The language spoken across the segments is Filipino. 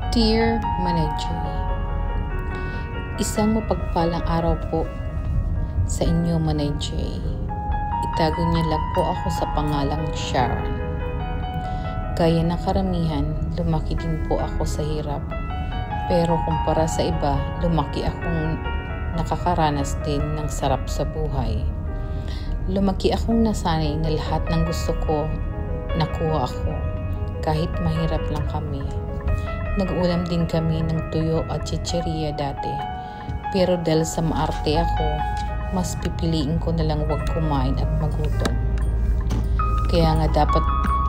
Dear Manager, isang mapagpalang araw po sa inyo, Manager. Itago niyo lang po ako sa pangalang Sharon. Gaya ng karamihan, lumaki din po ako sa hirap. Pero kumpara sa iba, lumaki akong nakakaranas din ng sarap sa buhay. Lumaki akong nasanay na lahat ng gusto ko, nakuha ako. Kahit mahirap lang kami. Nag-ulam din kami ng tuyo at chicheria dati. Pero dahil sa maarte ako, mas pipiliin ko na lang huwag kumain at magutom. Kaya nga dapat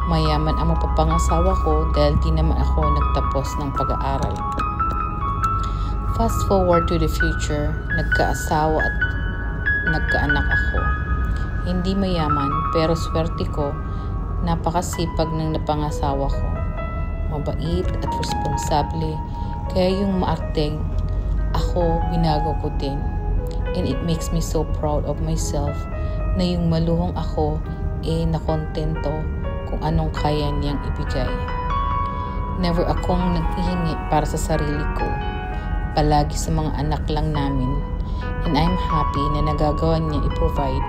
mayaman ang mapapangasawa ko dahil di naman ako nagtapos ng pag-aaral. Fast forward to the future, nagkaasawa at nagkaanak ako. Hindi mayaman pero swerte ko, napakasipag ng napangasawa ko. Mabait at responsable, kaya yung maarteng ako binago ko din. And it makes me so proud of myself na yung maluhong ako nakontento kung anong kaya niyang ibigay. Never akong naghihingi para sa sarili ko, palagi sa mga anak lang namin, and I'm happy na nagagawa niya i-provide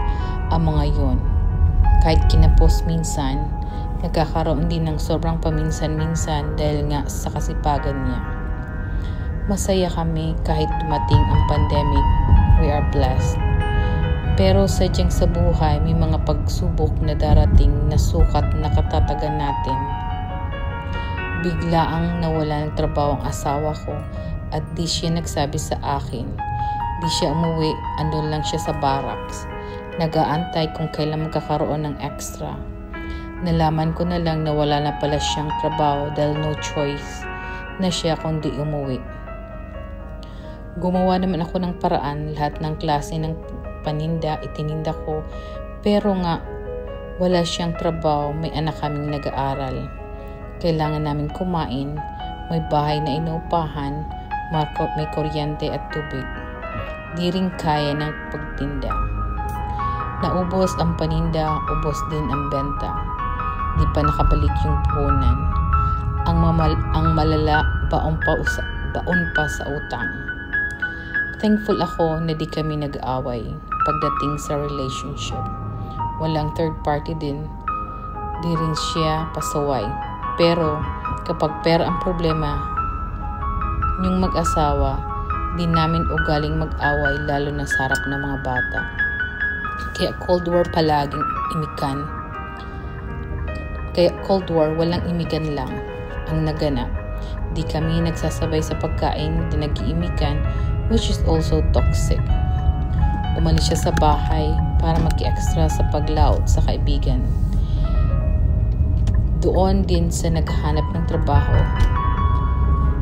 ang mga yon. Kahit kinapos minsan, nagkakaroon din ng sobrang paminsan-minsan dahil nga sa kasipagan niya. Masaya kami kahit dumating ang pandemic. We are blessed. Pero sadyang sa buhay may mga pagsubok na darating na sukat na katatagan natin. Bigla ang nawala ng trabaho ang asawa ko at di siya nagsabi sa akin. Di siya umuwi, andun lang siya sa barracks. Nag-aantay kung kailan magkakaroon ng extra. Nalaman ko na lang na wala na pala siyang trabaho dahil no choice na siya kundi umuwi. Gumawa naman ako ng paraan, lahat ng klase ng paninda itininda ko, pero nga wala siyang trabaho, may anak kaming nag-aaral. Kailangan namin kumain, may bahay na inuupahan, may kuryente at tubig. Di rin kaya ng pagtinda. Naubos ang paninda, ubos din ang benta. Di pa nakabalik yung puhunan. Ang malala, baon pa sa utang. Thankful ako na di kami nag-aaway pagdating sa relationship. Walang third party din. Di rin siya pasaway. Pero kapag pera ang problema, yung mag-asawa, di namin ugaling mag-away lalo na sa harap ng mga bata. Kaya Cold War palaging imikan. Kaya Cold War walang imikan lang ang naganap. Di kami nagsasabay sa pagkain, di nag-iimikan, which is also toxic. Umalis siya sa bahay para maki-extra sa paglaot sa kaibigan. Doon din sa naghahanap ng trabaho.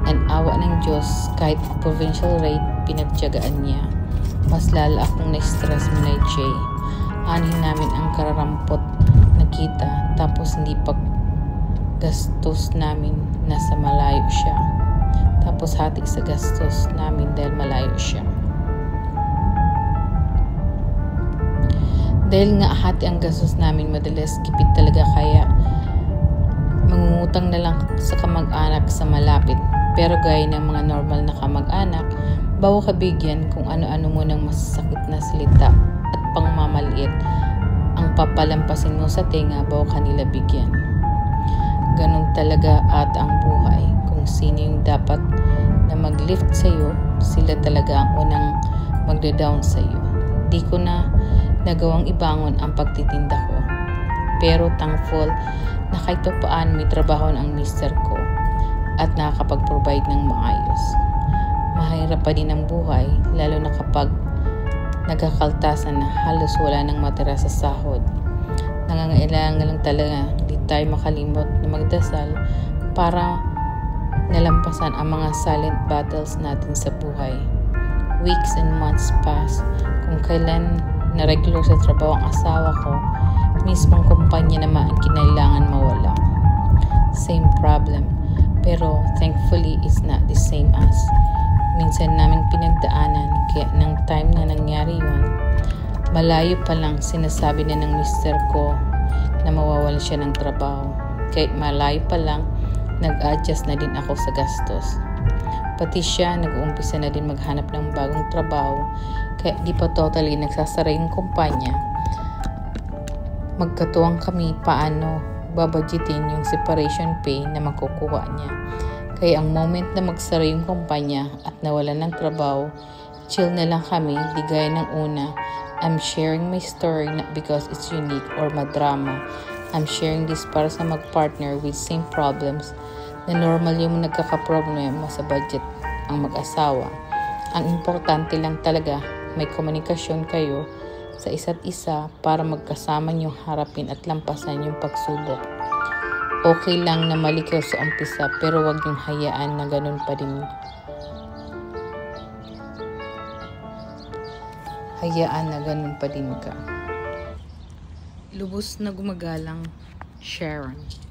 Ang awa ng Diyos, kahit provincial rate, pinagtiyagaan niya. Mas lala akong na-stress mo na Jay. Anin namin ang kararampot na kita, tapos hindi gastos namin nasa malayo siya. Tapos hati sa gastos namin dahil malayo siya. Dahil nga hati ang gastos namin, madalas gipit talaga, kaya mangungutang na lang sa kamag-anak sa malapit. Pero gaya ng mga normal na kamag-anak, bago ka bigyan kung ano-ano mo ng masasakit na salita at pangmamaliit ang papalampasin mo sa tenga bago kanila bigyan. Ganun talaga ata ang buhay. Kung sino yung dapat na mag-lift sa'yo, sila talaga ang unang magda-down sa'yo. Di ko na nagawang ibangon ang pagtitinda ko. Pero thankful na kahit paano may trabaho ang mister ko at nakakapag-provide ng maayos. Mahirap pa din ang buhay, lalo na kapag nagkakaltasan na halos wala nang matira sa sahod. Nangangailangan lang talaga di tayo makalimot na magdasal para nalampasan ang mga silent battles natin sa buhay. Weeks and months pass. Kung kailan na regular sa trabaho ang asawa ko, mismong kumpanya naman ang kinailangan mawala. Same problem. Pero thankfully it's not the same as minsan naming pinagdaanan, kaya ng time na nangyari yun, malayo pa lang sinasabi na ng mister ko na mawawalan siya ng trabaho. Kahit malayo pa lang, Nag-adjust na din ako sa gastos. Pati siya nag-uumpisa na din maghanap ng bagong trabaho, kaya di pa totally nagsasara yung kumpanya. Magkatuwang kami paano babudgetin yung separation pay na makukuha niya. Kaya ang moment na magsara yung kumpanya at nawalan ng trabaho, chill na lang kami, di gaya ng una. I'm sharing my story not because it's unique or madrama. I'm sharing this para sa mag-partner with same problems na normal yung nagkakaproblema sa budget ang mag-asawa. Ang importante lang talaga, may komunikasyon kayo sa isa't isa para magkasama niyong harapin at lampasan yung pagsubok. Okay lang na mali kayo sa umpisa, pero wag niyong hayaan na ganun pa din. Hayaan na ganun pa din ka. Lubos na gumagalang, Sharon.